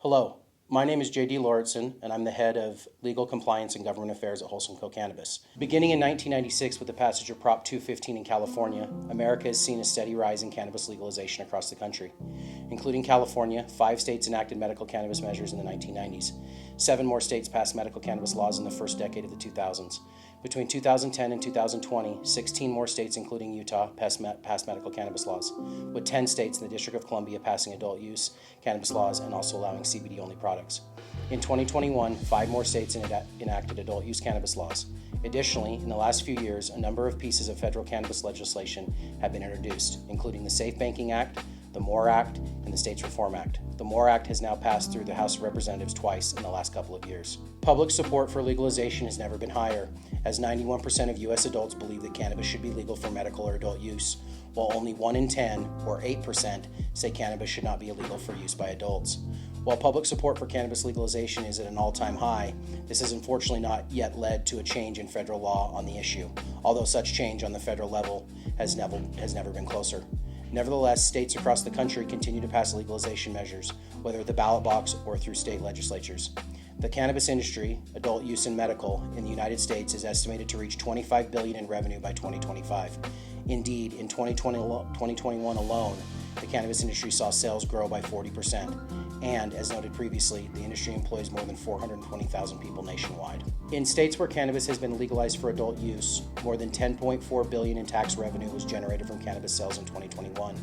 Hello, my name is J.D. Lauritsen, and I'm the head of Legal Compliance and Government Affairs at Wholesome Co. Cannabis. Beginning in 1996 with the passage of Prop 215 in California, America has seen a steady rise in cannabis legalization across the country. Including California, 5 states enacted medical cannabis measures in the 1990s. 7 more states passed medical cannabis laws in the first decade of the 2000s. Between 2010 and 2020, 16 more states, including Utah, passed medical cannabis laws, with 10 states in the District of Columbia passing adult use cannabis laws and also allowing CBD-only products. In 2021, 5 more states enacted adult use cannabis laws. Additionally, in the last few years, a number of pieces of federal cannabis legislation have been introduced, including the Safe Banking Act, the MORE Act, and the States Reform Act. The MORE Act has now passed through the House of Representatives twice in the last couple of years. Public support for legalization has never been higher, as 91% of U.S. adults believe that cannabis should be legal for medical or adult use, while only 1 in 10, or 8%, say cannabis should not be illegal for use by adults. While public support for cannabis legalization is at an all-time high, this has unfortunately not yet led to a change in federal law on the issue, although such change on the federal level has never been closer. Nevertheless, states across the country continue to pass legalization measures, whether at the ballot box or through state legislatures. The cannabis industry, adult use and medical, in the United States is estimated to reach $25 billion in revenue by 2025. Indeed, in 2021 alone, the cannabis industry saw sales grow by 40%, and, as noted previously, the industry employs more than 420,000 people nationwide. In states where cannabis has been legalized for adult use, more than $10.4 billion in tax revenue was generated from cannabis sales in 2021.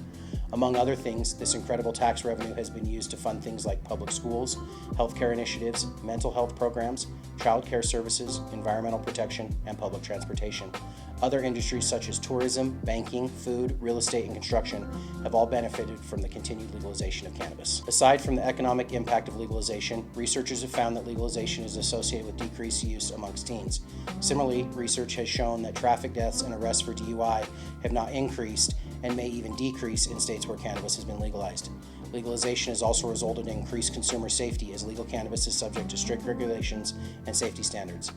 Among other things, this incredible tax revenue has been used to fund things like public schools, healthcare initiatives, mental health programs, child care services, environmental protection, and public transportation. Other industries such as tourism, banking, food, real estate, and construction have all benefited from the continued legalization of cannabis. Aside from the economic impact of legalization, researchers have found that legalization is associated with decreased use amongst teens. Similarly, research has shown that traffic deaths and arrests for DUI have not increased and may even decrease in states where cannabis has been legalized. Legalization has also resulted in increased consumer safety, as legal cannabis is subject to strict regulations and safety standards.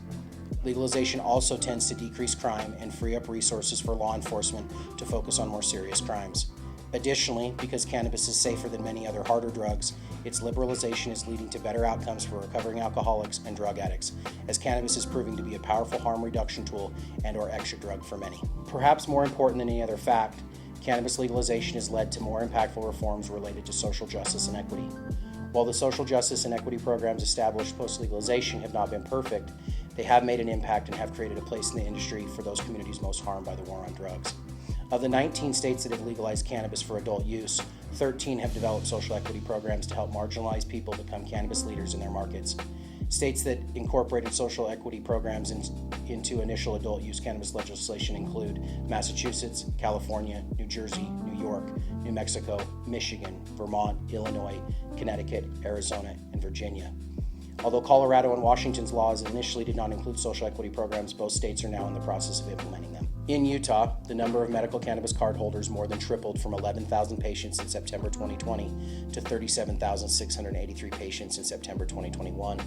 Legalization also tends to decrease crime and free up resources for law enforcement to focus on more serious crimes. Additionally, because cannabis is safer than many other harder drugs, its liberalization is leading to better outcomes for recovering alcoholics and drug addicts, as cannabis is proving to be a powerful harm reduction tool and/or extra drug for many. Perhaps more important than any other fact, cannabis legalization has led to more impactful reforms related to social justice and equity. While the social justice and equity programs established post-legalization have not been perfect, they have made an impact and have created a place in the industry for those communities most harmed by the war on drugs. Of the 19 states that have legalized cannabis for adult use, 13 have developed social equity programs to help marginalized people become cannabis leaders in their markets. States that incorporated social equity programs into initial adult use cannabis legislation include Massachusetts, California, New Jersey, New York, New Mexico, Michigan, Vermont, Illinois, Connecticut, Arizona, and Virginia. Although Colorado and Washington's laws initially did not include social equity programs, both states are now in the process of implementing them. In Utah, the number of medical cannabis card holders more than tripled from 11,000 patients in September 2020 to 37,683 patients in September 2021.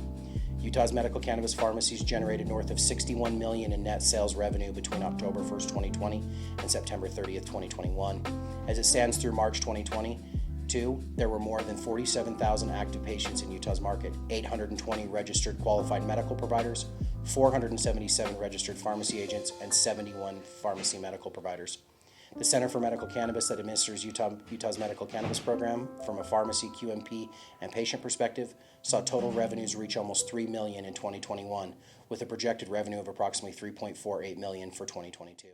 Utah's medical cannabis pharmacies generated north of $61 million in net sales revenue between October 1st, 2020 and September 30th, 2021. As it stands through March 2022, there were more than 47,000 active patients in Utah's market, 820 registered qualified medical providers, 477 registered pharmacy agents, and 71 pharmacy medical providers. The Center for Medical Cannabis that administers Utah's medical cannabis program, from a pharmacy, QMP, and patient perspective, saw total revenues reach almost $3 million in 2021, with a projected revenue of approximately $3.48 million for 2022.